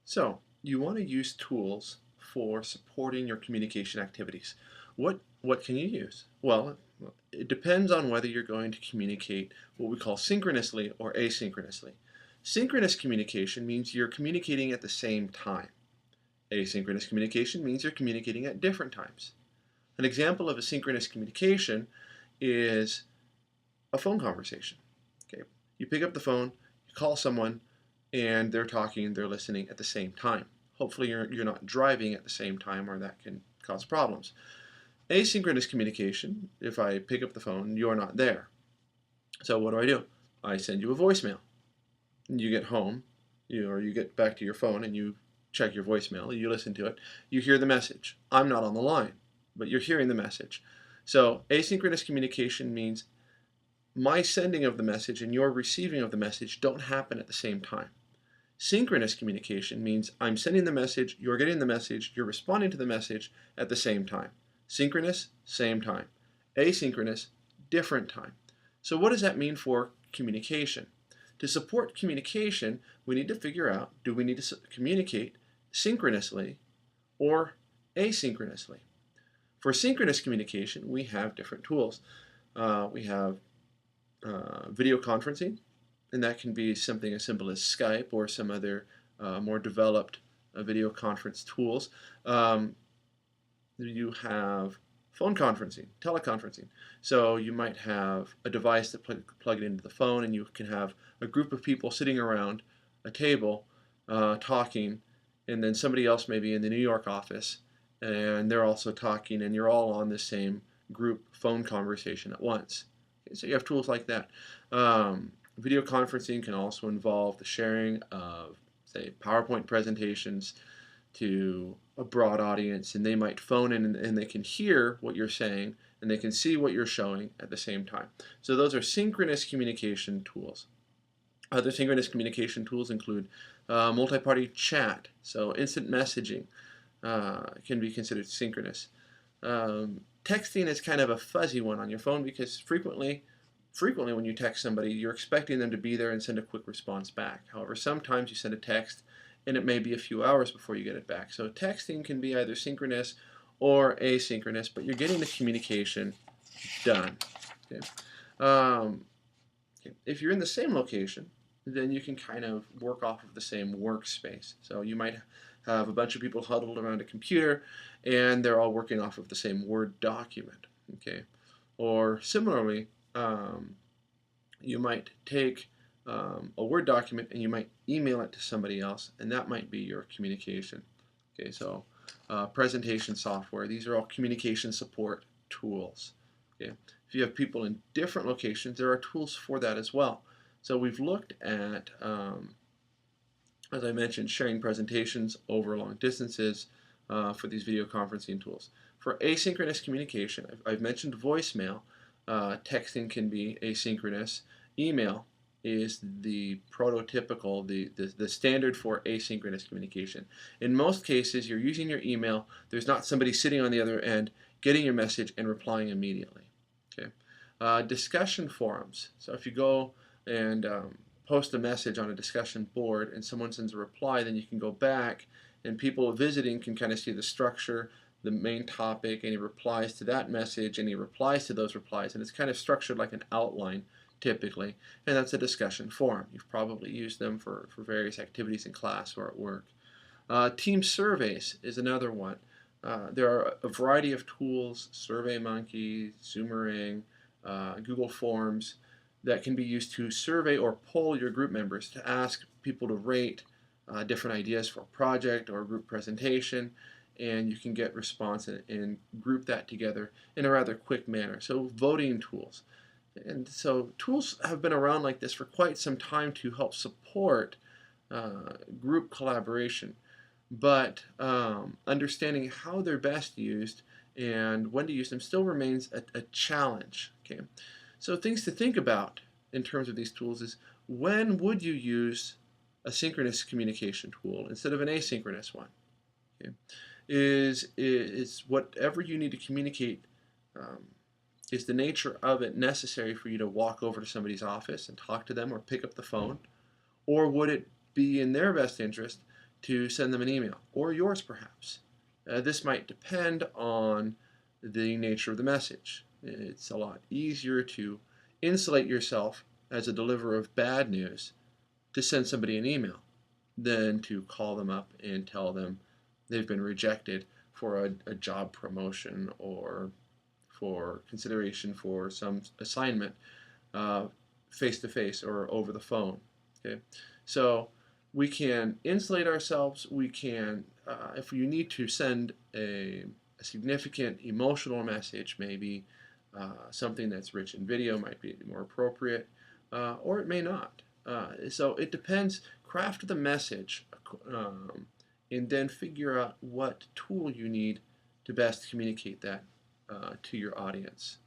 So, you want to use tools for supporting your communication activities. What can you use? Well, it depends on whether you're going to communicate what we call synchronously or asynchronously. Synchronous communication means you're communicating at the same time. Asynchronous communication means you're communicating at different times. An example of a synchronous communication is a phone conversation. Okay, you pick up the phone, you call someone, and they're talking, they're listening at the same time. Hopefully, you're not driving at the same time, or that can cause problems. Asynchronous communication, if I pick up the phone, you're not there. So what do? I send you a voicemail. You get home, you get back to your phone and you check your voicemail, you listen to it, you hear the message. I'm not on the line, but you're hearing the message. So asynchronous communication means my sending of the message and your receiving of the message don't happen at the same time. Synchronous communication means I'm sending the message, you're getting the message, you're responding to the message at the same time. Synchronous, same time. Asynchronous, different time. So what does that mean for communication? To support communication, we need to figure out, do we need to communicate synchronously or asynchronously? For synchronous communication, we have different tools. We have video conferencing, and that can be something as simple as Skype or some other more developed video conference tools. You have phone conferencing, teleconferencing. So you might have a device that plug it into the phone, and you can have a group of people sitting around a table talking, and then somebody else maybe in the New York office, and they're also talking, and you're all on the same group phone conversation at once. Okay, so you have tools like that. Video conferencing can also involve the sharing of, say, PowerPoint presentations to a broad audience, and they might phone in and they can hear what you're saying and they can see what you're showing at the same time. So those are synchronous communication tools. Other synchronous communication tools include multi-party chat, so instant messaging can be considered synchronous. Texting is kind of a fuzzy one on your phone because frequently when you text somebody, you're expecting them to be there and send a quick response back. However, sometimes you send a text and it may be a few hours before you get it back. So texting can be either synchronous or asynchronous, but you're getting the communication done. Okay. If you're in the same location, then you can kind of work off of the same workspace. So you might have a bunch of people huddled around a computer and they're all working off of the same Word document. Okay. Or similarly, you might take a Word document and you might email it to somebody else, and that might be your communication. Okay, so presentation software, these are all communication support tools. Okay, if you have people in different locations, there are tools for that as well. So we've looked at, as I mentioned, sharing presentations over long distances for these video conferencing tools. For asynchronous communication, I've mentioned voicemail. Texting can be asynchronous. Email is the prototypical, the standard for asynchronous communication. In most cases, you're using your email. There's not somebody sitting on the other end getting your message and replying immediately. Okay. Discussion forums. So if you go and post a message on a discussion board and someone sends a reply, then you can go back and people visiting can kind of see the structure, the main topic, any replies to that message, any replies to those replies, and it's kind of structured like an outline typically, and that's a discussion forum. You've probably used them for various activities in class or at work. Team surveys is another one. There are a variety of tools, SurveyMonkey, Zoomerang, Google Forms, that can be used to survey or poll your group members to ask people to rate different ideas for a project or a group presentation, and you can get response and group that together in a rather quick manner. So voting tools. And so tools have been around like this for quite some time to help support group collaboration, but understanding how they're best used and when to use them still remains a challenge. Okay, so things to think about in terms of these tools is when would you use a synchronous communication tool instead of an asynchronous one? Okay, is whatever you need to communicate, is the nature of it necessary for you to walk over to somebody's office and talk to them or pick up the phone? Or would it be in their best interest to send them an email, or yours perhaps. This might depend on the nature of the message. It's a lot easier to insulate yourself as a deliverer of bad news to send somebody an email than to call them up and tell them they've been rejected for a job promotion or for consideration for some assignment face to face or over the phone. Okay, so we can insulate ourselves. We can, if you need to send a significant emotional message, maybe something that's rich in video might be more appropriate, or it may not. So it depends. Craft the message, and then figure out what tool you need to best communicate that to your audience.